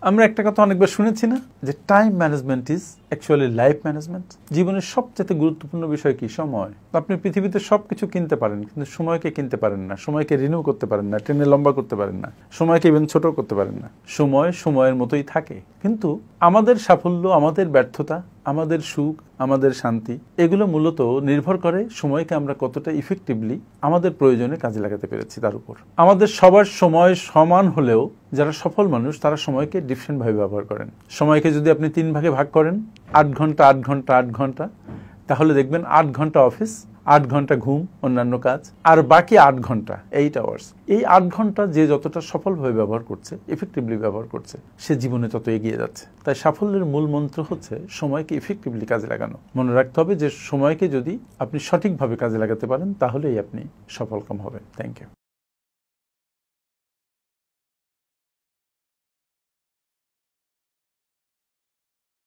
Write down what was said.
আমরা একটা কথা অনেকবার শুনেছি না, যে time management is actually life management. জীবনের সবচেয়ে গুরুত্বপূর্ণ বিষয় কি? সময়। আপনি পৃথিবীতে সবকিছু কিনতে পারেন, কিন্তু সময়কে কিনতে পারেন না, সময়কে রিনিউ করতে পারেন না, ট্রেনে লম্বা করতে পারেন না, সময়কে ইভেন ছোট করতে পারেন না। সময় সময়ের মতোই থাকে। কিন্তু আমাদের সাফল্য, আমাদের ব্যর্থতা, আমাদের সুখ, আমাদের শান্তি, এগুলো মূলত নির্ভর করে সময়কে আমরা কতটা ইফেক্টিভলি আমাদের প্রয়োজনে কাজে লাগাতে পেরেছি তার উপর। আমাদের সবার সময় সমান হলেও যারা সফল মানুষ তারা সময়কে ডিফারেন্টভাবে ব্যবহার করেন। সময়কে যদি আপনি 3 ভাগে ভাগ করেন, 8 ঘন্টা 8 ঘন্টা 8 ঘন্টা, তাহলে দেখবেন 8 ঘন্টা অফিস, 8 ঘন্টা ঘুম, অন্যান্য কাজ, আর বাকি 8 ঘন্টা 8 আওয়ার্স। এই 8 ঘন্টা যে যতটা সফলভাবে ব্যবহার করছে, ইফেক্টিভলি ব্যবহার করছে, সে জীবনে তত এগিয়ে যাচ্ছে। তাই সাফল্যের মূল মন্ত্র হচ্ছে সময়কে ইফেক্টিভলি কাজে লাগানো। মনে রাখতে হবে যে সময়কে যদি আপনি সঠিকভাবে কাজে লাগাতে পারেন তাহলেই আপনি সফলকাম হবেন। Thank you.